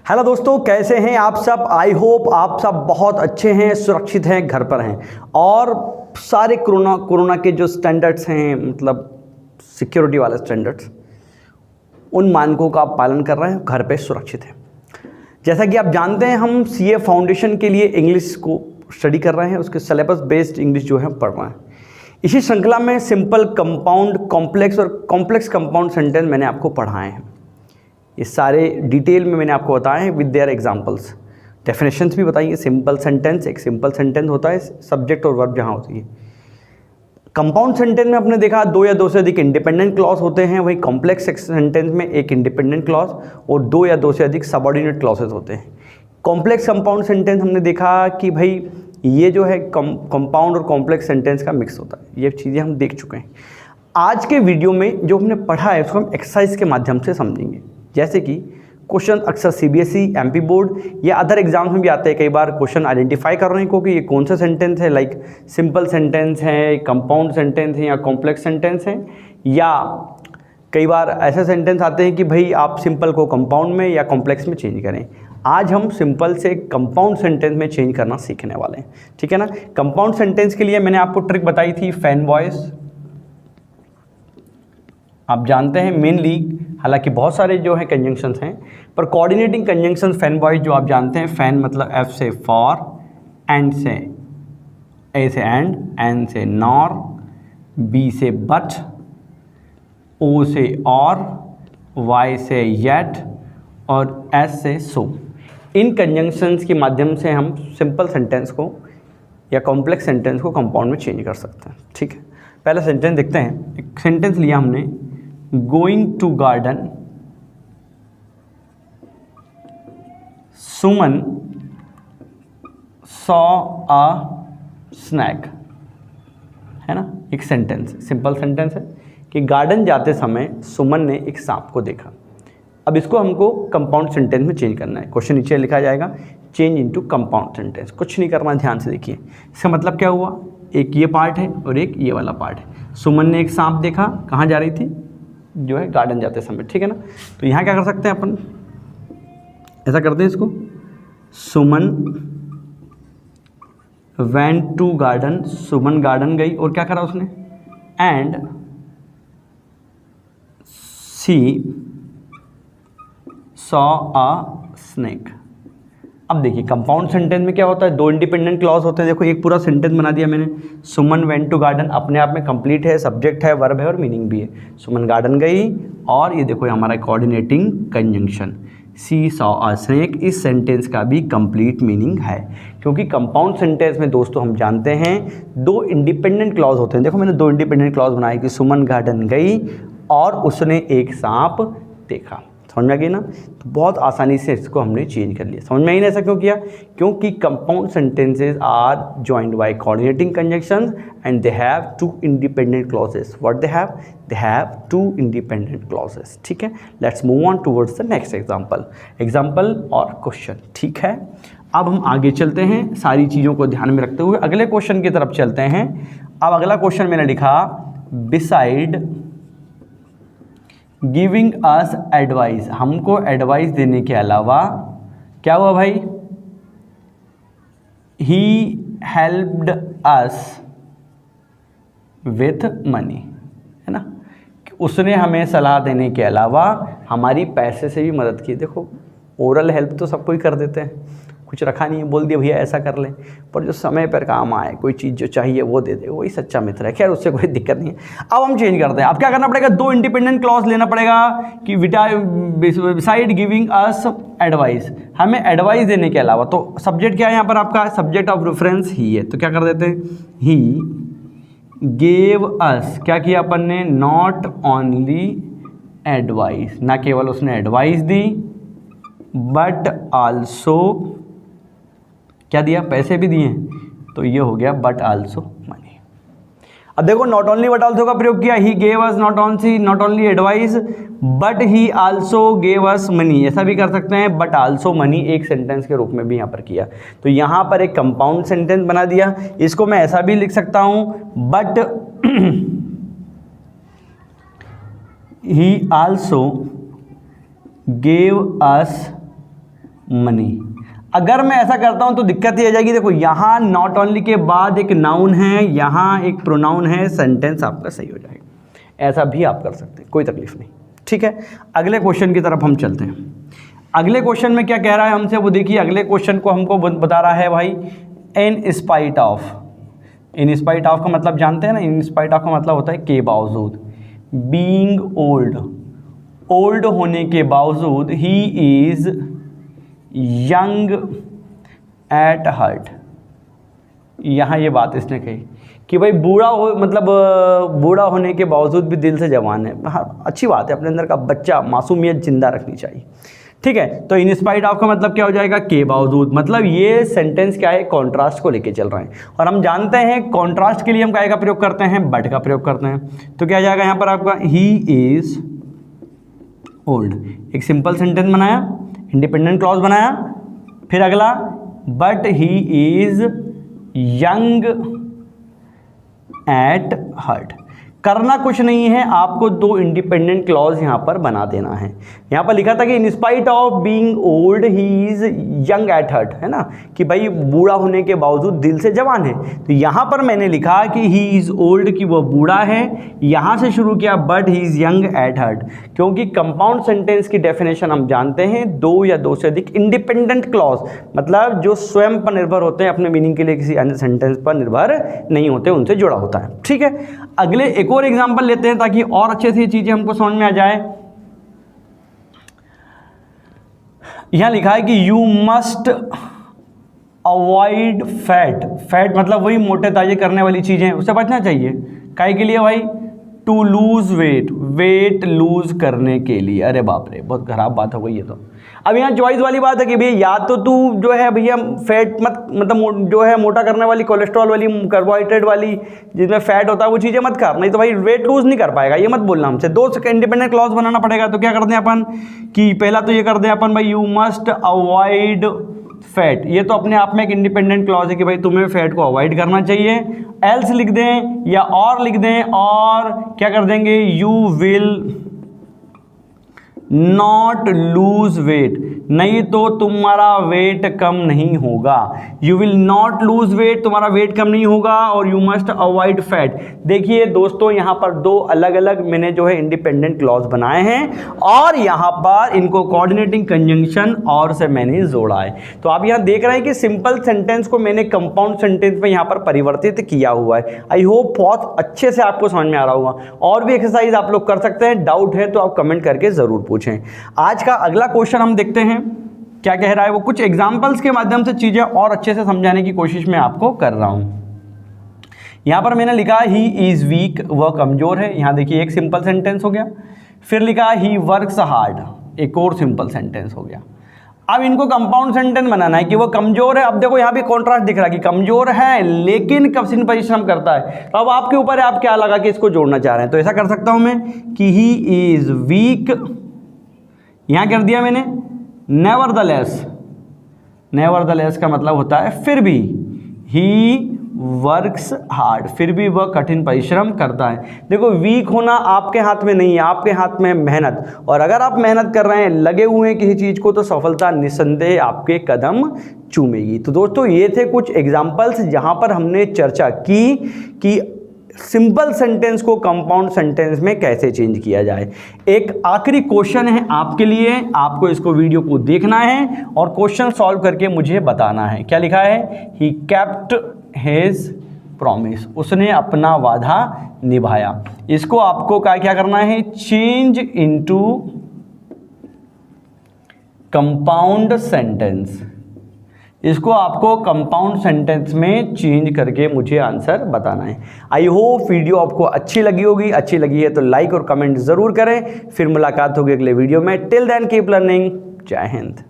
Hello दोस्तों, कैसे हैं आप सब। आई होप आप सब बहुत अच्छे हैं, सुरक्षित हैं, घर पर हैं और सारे कोरोना के जो स्टैंडर्ड्स हैं, मतलब सिक्योरिटी वाले स्टैंडर्ड्स, उन मानकों का आप पालन कर रहे हैं, घर पे सुरक्षित हैं। जैसा कि आप जानते हैं, हम सीए फाउंडेशन के लिए इंग्लिश को स्टडी कर रहे हैं, उसके सिलेबस बेस्ड इंग्लिश जो है पढ़ रहे हैं। इसी श्रृंखला में सिंपल, कंपाउंड, कॉम्प्लेक्स और कॉम्प्लेक्स कंपाउंड सेंटेंस मैंने आपको पढ़ाए हैं। ये सारे डिटेल में मैंने आपको बताए हैं विद देयर एग्जांपल्स। डेफिनेशंस भी बताइए। सिंपल सेंटेंस, एक सिंपल सेंटेंस होता है सब्जेक्ट और वर्ब जहाँ होती है। कंपाउंड सेंटेंस में आपने देखा दो या दो से अधिक इंडिपेंडेंट क्लॉज होते हैं। वही कॉम्प्लेक्स सेंटेंस में एक इंडिपेंडेंट क्लॉज और दो या दो से अधिक सबऑर्डिनेट क्लॉजेज होते हैं। कॉम्प्लेक्स कंपाउंड सेंटेंस हमने देखा कि भाई ये जो है कंपाउंड और कॉम्प्लेक्स सेंटेंस का मिक्स होता है। ये चीज़ें हम देख चुके हैं। आज के वीडियो में जो हमने पढ़ा है उसको हम एक्सरसाइज के माध्यम से समझेंगे। जैसे कि क्वेश्चन अक्सर सीबीएसई, एमपी बोर्ड या अदर एग्जाम्स में भी आते हैं। कई बार क्वेश्चन आइडेंटिफाई कर रहे हैं कि ये कौन सा सेंटेंस है, लाइक सिंपल सेंटेंस है, कंपाउंड सेंटेंस है या कॉम्प्लेक्स सेंटेंस है। या कई बार ऐसे सेंटेंस आते हैं कि भाई आप सिंपल को कंपाउंड में या कॉम्प्लेक्स में चेंज करें। आज हम सिंपल से कंपाउंड सेंटेंस में चेंज करना सीखने वाले हैं, ठीक है ना। कंपाउंड सेंटेंस के लिए मैंने आपको ट्रिक बताई थी, फैन वॉइस। आप जानते हैं मेनली, हालांकि बहुत सारे जो है कंजंक्शंस हैं, पर कोऑर्डिनेटिंग कंजंक्शंस फैन वॉइस जो आप जानते हैं। फैन मतलब एफ से फॉर, एंड से ए से एंड, एन से नॉर, बी से बट, ओ से और, वाई से येट और एस से सो। इन कंजंक्शंस के माध्यम से हम सिंपल सेंटेंस को या कॉम्प्लेक्स सेंटेंस को कंपाउंड में चेंज कर सकते हैं, ठीक है। पहला सेंटेंस देखते हैं। एक सेंटेंस लिया हमने, going to garden, Suman saw a snake, है ना। एक सेंटेंस, सिंपल सेंटेंस है कि गार्डन जाते समय सुमन ने एक सांप को देखा। अब इसको हमको कंपाउंड सेंटेंस में चेंज करना है। क्वेश्चन नीचे लिखा जाएगा, चेंज इनटू कंपाउंड सेंटेंस। कुछ नहीं करना, ध्यान से देखिए। इसका मतलब क्या हुआ, एक ये पार्ट है और एक ये वाला पार्ट है। सुमन ने एक सांप देखा, कहाँ जा रही थी, जो है गार्डन जाते समय, ठीक है ना। तो यहाँ क्या कर सकते हैं अपन, ऐसा करते हैं इसको, Suman went to garden, Suman garden गई और क्या करा उसने, and she saw a snake. अब देखिए कंपाउंड सेंटेंस में क्या होता है, दो इंडिपेंडेंट क्लॉज होते हैं। देखो एक पूरा सेंटेंस बना दिया मैंने, सुमन वेंट टू गार्डन अपने आप में कंप्लीट है, सब्जेक्ट है, वर्ब है और मीनिंग भी है। सुमन गार्डन गई और ये देखो हमारा coordinating conjunction she saw a snake. इस सेंटेंस का भी कंप्लीट मीनिंग है, क्योंकि कंपाउंड सेंटेंस में दोस्तों हम जानते हैं दो इंडिपेंडेंट क्लॉज होते हैं। देखो मैंने दो इंडिपेंडेंट क्लॉज बनाए कि सुमन गार्डन गई और उसने एक सांप देखा। समझ में आ गई ना। तो बहुत आसानी से इसको हमने चेंज कर लिया। समझ में आई ना, ऐसा क्यों किया, क्योंकि compound sentences are joined by coordinating conjunctions and they have two independent clauses. What they have two independent clauses, ठीक है। Let's move on towards the next example और क्वेश्चन, ठीक है। अब हम आगे चलते हैं, सारी चीज़ों को ध्यान में रखते हुए अगले क्वेश्चन की तरफ चलते हैं। अब अगला क्वेश्चन मैंने लिखा, बिसाइड गिविंग अस एडवाइस, हमको एडवाइस देने के अलावा क्या हुआ भाई, he helped us with money, है ना। उसने हमें सलाह देने के अलावा हमारी पैसे से भी मदद की। देखो ओरल हेल्प तो सब कोई कर देते हैं, कुछ रखा नहीं है, बोल दिया भैया ऐसा कर ले, पर जो समय पर काम आए, कोई चीज़ जो चाहिए वो दे दे, वही सच्चा मित्र है। खैर उससे कोई दिक्कत नहीं है। अब हम चेंज करते हैं। अब क्या करना पड़ेगा, दो इंडिपेंडेंट क्लॉज लेना पड़ेगा कि बिसाइड गिविंग अस एडवाइस, हमें एडवाइस देने के अलावा। तो सब्जेक्ट क्या है यहाँ पर आपका, सब्जेक्ट ऑफ रेफरेंस ही है, तो क्या कर देते हैं, ही गेव अस, क्या किया अपन ने, नॉट ओनली एडवाइस, ना केवल उसने एडवाइस दी बट आल्सो क्या दिया, पैसे भी दिए। तो ये हो गया बट आल्सो मनी। अब देखो नॉट ओनली बट आल्सो का प्रयोग किया, he gave us not only advice but he also gave us money. ऐसा भी कर सकते हैं, बट आल्सो मनी एक सेंटेंस के रूप में भी यहाँ पर किया। तो यहाँ पर एक कंपाउंड सेंटेंस बना दिया। इसको मैं ऐसा भी लिख सकता हूँ, but he also gave us money. अगर मैं ऐसा करता हूं तो दिक्कत ये आ जाएगी, देखो यहाँ नॉट ओनली के बाद एक नाउन है, यहाँ एक प्रोनाउन है, सेंटेंस आपका सही हो जाएगा। ऐसा भी आप कर सकते हैं, कोई तकलीफ नहीं। ठीक है, अगले क्वेश्चन की तरफ हम चलते हैं। अगले क्वेश्चन में क्या कह रहा है हमसे, वो देखिए। अगले क्वेश्चन को हमको बता रहा है भाई in spite of. In spite of का मतलब जानते हैं ना, इन स्पाइट ऑफ का मतलब होता है के बावजूद। बीइंग ओल्ड, ओल्ड होने के बावजूद he is young at heart. यहाँ ये बात इसने कही कि भाई बूढ़ा हो, मतलब बूढ़ा होने के बावजूद भी दिल से जवान है। हाँ, अच्छी बात है, अपने अंदर का बच्चा मासूमियत जिंदा रखनी चाहिए। ठीक है, तो इन स्पाइट ऑफ का मतलब क्या हो जाएगा, के बावजूद। मतलब ये सेंटेंस क्या है, कॉन्ट्रास्ट को लेके चल रहे हैं, और हम जानते हैं कॉन्ट्रास्ट के लिए हम क्या का प्रयोग करते हैं, बट का प्रयोग करते हैं। तो क्या जाएगा यहाँ पर आपका, ही इज ओल्ड। एक सिंपल सेंटेंस बनाया, इंडिपेंडेंट क्लॉज बनाया, फिर अगला but he is young at heart. करना कुछ नहीं है, आपको दो इंडिपेंडेंट क्लॉज यहाँ पर बना देना है। यहाँ पर लिखा था कि in spite of being old he is young at heart, है ना, कि भाई बूढ़ा होने के बावजूद दिल से जवान है। तो यहाँ पर मैंने लिखा कि ही इज ओल्ड, कि वह बूढ़ा है, यहाँ से शुरू किया but he is young at heart, क्योंकि कंपाउंड सेंटेंस की डेफिनेशन हम जानते हैं, दो या दो से अधिक इंडिपेंडेंट क्लॉज, मतलब जो स्वयं पर निर्भर होते हैं, अपने मीनिंग के लिए किसी अन्य सेंटेंस पर निर्भर नहीं होते, उनसे जुड़ा होता है। ठीक है, अगले एक और एग्जाम्पल लेते हैं ताकि और अच्छे से चीजें हमको समझ में आ जाए। यहां लिखा है कि you must avoid fat. Fat मतलब वही मोटे ताजे करने वाली चीजें, उससे बचना चाहिए। काहे के लिए भाई, to lose weight, weight lose करने के लिए। अरे बाप रे, बहुत खराब बात हो गई है। तो अब यहाँ चॉइस वाली बात है कि भैया या तो तू जो है भैया फैट मतलब जो है मोटा करने वाली, कोलेस्ट्रॉल वाली, कार्बोहाइड्रेट वाली जिसमें फैट होता है वो चीज़ें मत कर, नहीं तो भाई वेट लूज नहीं कर पाएगा। ये मत बोलना हमसे। दो इंडिपेंडेंट क्लॉज बनाना पड़ेगा। तो क्या करते हैं अपन कि पहला तो ये करते हैं अपन भाई, यू मस्ट अवॉइड फैट। ये तो अपने आप में एक इंडिपेंडेंट क्लॉज है कि भाई तुम्हें फैट को अवॉइड करना चाहिए। एल्स लिख दें या और लिख दें, और क्या कर देंगे, you will not lose weight, नहीं तो तुम्हारा वेट कम नहीं होगा। You will not lose weight, तुम्हारा वेट कम नहीं होगा, और यू मस्ट अवॉइड फैट। देखिए दोस्तों, यहां पर दो अलग अलग मैंने जो है इंडिपेंडेंट क्लॉज बनाए हैं, और यहां पर इनको कोऑर्डिनेटिंग कंजंक्शन और से मैंने जोड़ा है। तो आप यहां देख रहे हैं कि सिंपल सेंटेंस को मैंने कंपाउंड सेंटेंस में यहां पर परिवर्तित किया हुआ है। आई होप बहुत अच्छे से आपको समझ में आ रहा होगा। और भी एक्सरसाइज आप लोग कर सकते हैं, डाउट है तो आप कमेंट करके जरूर पूछें। आज का अगला क्वेश्चन हम देखते हैं क्या कह रहा है। वो कुछ एग्जांपल्स के माध्यम से चीजें और अच्छे से समझाने की कोशिश मैं आपको कर रहा हूं। यहां पर मैंने लिखा ही इज वीक, वह कमजोर है। यहां देखिए एक सिंपल सेंटेंस हो गया। फिर लिखा ही वर्क्स हार्ड, एक और सिंपल सेंटेंस हो गया। अब इनको कंपाउंड सेंटेंस बनाना है कि वो कमजोर है। अब देखो यहां भी कॉन्ट्रास्ट दिख रहा है कि कमजोर है लेकिन कठिन परिश्रम करता है। तो अब आपके ऊपर है, आप क्या लगा कि इसको जोड़ना चाह रहे हैं। तो ऐसा कर सकता हूं मैं कि ही इज वीक, यहां कर दिया मैंने नेवरदलेस। नेवरदलेस का मतलब होता है फिर भी। ही वर्क्स हार्ड, फिर भी वह कठिन परिश्रम करता है। देखो वीक होना आपके हाथ में नहीं है, आपके हाथ में है मेहनत। और अगर आप मेहनत कर रहे हैं, लगे हुए हैं किसी चीज़ को, तो सफलता निस्संदेह आपके कदम चूमेगी। तो दोस्तों ये थे कुछ एग्जाम्पल्स जहां पर हमने चर्चा की कि सिंपल सेंटेंस को कंपाउंड सेंटेंस में कैसे चेंज किया जाए। एक आखिरी क्वेश्चन है आपके लिए, आपको इसको वीडियो को देखना है और क्वेश्चन सॉल्व करके मुझे बताना है। क्या लिखा है, ही केप्ट हिज प्रॉमिस, उसने अपना वादा निभाया। इसको आपको क्या करना है, चेंज इनटू कंपाउंड सेंटेंस। इसको आपको कंपाउंड सेंटेंस में चेंज करके मुझे आंसर बताना है। आई होप वीडियो आपको अच्छी लगी होगी। अच्छी लगी है तो लाइक और कमेंट जरूर करें। फिर मुलाकात होगी अगले वीडियो में। Till then keep learning. जय हिंद।